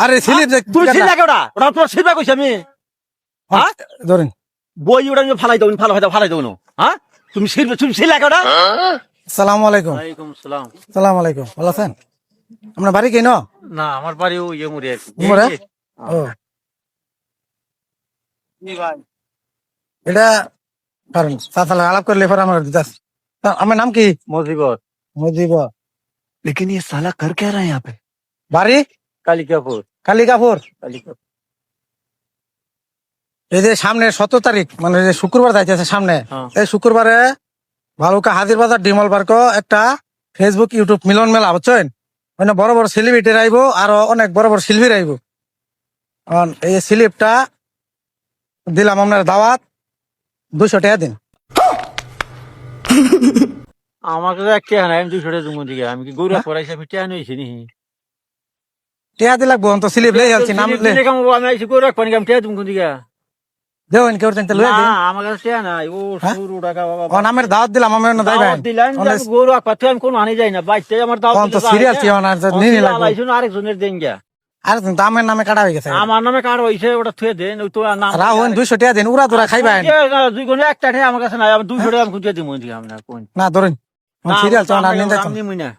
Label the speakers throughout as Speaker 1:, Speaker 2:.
Speaker 1: আরে স্লিপ
Speaker 2: তুমি ছিলা কেডা ওটা তোমার ছিবা কইছি আমি হ্যাঁ
Speaker 1: ধরেন
Speaker 2: বই ওটা আমি ফালাই দাও ফালাই দাও হ্যাঁ তুমি ছিলা কেডা
Speaker 1: আসসালামু আলাইকুম।
Speaker 2: ওয়ালাইকুম সালাম।
Speaker 1: আসসালামু আলাইকুম, ভালো আছেন? আপনার বাড়ি কি ন?
Speaker 2: না আমার বাড়ি ওই মুড়ি আর কি
Speaker 1: উমরা? ও
Speaker 2: ভাই
Speaker 1: এটা কারণ সাসালা আলাপ করলে পরে আমার দিতাস। আমার নাম কি?
Speaker 2: মজিবর।
Speaker 1: মুজিব।
Speaker 2: लेकिन ये साला कर क्या रहा है यहाँ पे?
Speaker 1: বাড়ি
Speaker 2: कालिकापुर।
Speaker 1: কালিকাপুর।
Speaker 2: कालिकापुर
Speaker 1: এই যে সামনে 17 তারিখ মানে যে শুক্রবার যাইতেছে সামনে,
Speaker 2: হ্যাঁ।
Speaker 1: এই শুক্রবারে ভালুকা হাজির বাজার ডিমল পার্ক একটা ফেসবুক ইউটিউব মিলন মেলা বুঝছেন, মানে বড় বড় সেলিব্রিটি আইবো আরো অনেক বড় বড় শিল্পী আইবো। এই স্লিপটা দিলাম আপনার দাওয়াত 200 টাকা দিন।
Speaker 2: আমাকে তো একটা না আমি 200 টাকা জমা দিকে আমি কি গৌরা পড়াইছি আমি টিয়া নইছি নি
Speaker 1: টাকা দিলাম তো স্লিপ লই যাচ্ছি নাম লে
Speaker 2: দিলে কাম আমি আইছি গৌরা পানি কাম টিয়া জমা দিকে
Speaker 1: দেওন কেউ চিন্তা লই দিন।
Speaker 2: না আমার কাছে টিয়া নাই ও শুরু টাকা বাবা
Speaker 1: ও নামের দাওয়াত দিলাম আমি না যাইবেন
Speaker 2: দিলেন গৌরা পাতে আমি কোন আনি যাই না বাইতে আমার দাও
Speaker 1: কোন তো সিরিয়াস কি না নিনি লাগবে।
Speaker 2: আইছো আরেকজনের দেন গিয়া
Speaker 1: আর কিন্তু আমার নামে কাটা হয়ে গেছে।
Speaker 2: আমার নামে কার হইছে ওটা থুয়ে দেন ওই তো নাম
Speaker 1: রাহুন 200 টাকা দিন, উড়া তোরা খাইবেন
Speaker 2: দুই গুণে একটা ঠে আমার কাছে নাই আমি 200 টাকা আমি খুঁজে দিমু দিকে আমরা কোন
Speaker 1: না ধরুন সিরিয়াল তো না নিতে
Speaker 2: আমি নিমুই না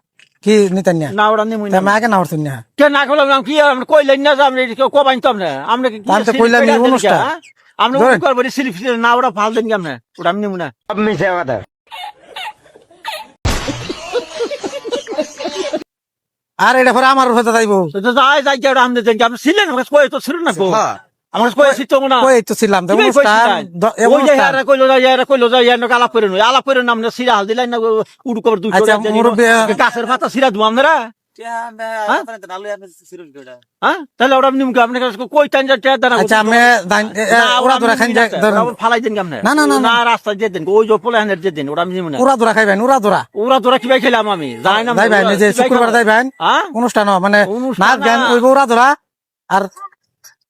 Speaker 1: কি নিতেন না
Speaker 2: না ওটা নিমুই না
Speaker 1: আমি আগে না হরতেন না
Speaker 2: কে না করলাম নাম কি আমরা কইলেন না যে আমরা কেউ কবাইন তো আমরা আমরা কি
Speaker 1: আমি তো কইলাম এই অনুষ্ঠান।
Speaker 2: আমরা কি করব সিলিপ না ওটা ফাল দেন কি আমরা ওটা আমি নিমু না
Speaker 3: अब मिसे वादा
Speaker 1: আর এটা পরে আমার হতে যাইবো।
Speaker 2: তো যাই যাই যে ওটা আমাদের দেন কি আমরা ছিলেন আমার কাছে কই তো ছিল না গো আমার কাছে কই ছিল না
Speaker 1: কই তো ছিলাম তো অনুষ্ঠান
Speaker 2: ওই যে এরা কইলো যা এরা আলাপ করে নই আলাপ করে নাম না সিরা হাল দিলেন না উড়ু কবর 200
Speaker 1: আচ্ছা,
Speaker 2: টাকা
Speaker 1: মুরব্বি,
Speaker 2: গাছের পাতা সিরা দু আমরা হ্যাঁ তাহলে ওরা নিমকে আপনার কাছে কই টান যা টিয়া দানা
Speaker 1: আচ্ছা আমি উড়া তোরা খান যাই ধরুন
Speaker 2: ফালাই দেন কেমনে
Speaker 1: না, না, না, না।
Speaker 2: না রাস্তা দিয়ে দেন ওই যে পোলাহানের দিয়ে দেন ওরা আমি নিমু না
Speaker 1: উড়া তোরা খাইবেন উড়া তোরা
Speaker 2: ওরা তোরা কিভাবে খেলাম আমি যাই না
Speaker 1: যাইবেন এই যে শুক্রবার যাইবেন
Speaker 2: হ্যাঁ
Speaker 1: অনুষ্ঠান মানে
Speaker 2: অনুষ্ঠান
Speaker 1: নাচ গান
Speaker 2: না।
Speaker 1: ওই উড়া তোরা আর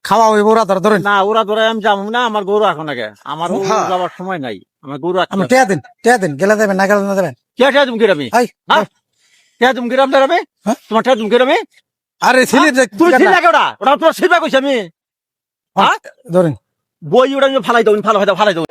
Speaker 1: খাওয়া ওই উড়া তোরা ধরুন।
Speaker 2: না ওরা তোরা আমি যাবো না আমার গরু এখন আগে আমার গরু যাওয়ার সময় নাই আমার গরু
Speaker 1: আমি টিয়া দিন গেলে যাবেন না গেলে না যাবেন।
Speaker 2: কে ঠেয়া তুমি কিরামি
Speaker 1: হাই
Speaker 2: হ্যাঁ কে তুমি কিরাম দাঁড়াবে
Speaker 1: হ্যাঁ?
Speaker 2: তোমার ঠেয়া তুমি কিরামি
Speaker 1: আরে স্লিপ
Speaker 2: তুমি ছিলা কেডা ওটা তোমার ছিবা কইছি আমি হ্যাঁ
Speaker 1: ধরুন
Speaker 2: বই ওটা আমি ফালাই দাও ফালাই দাও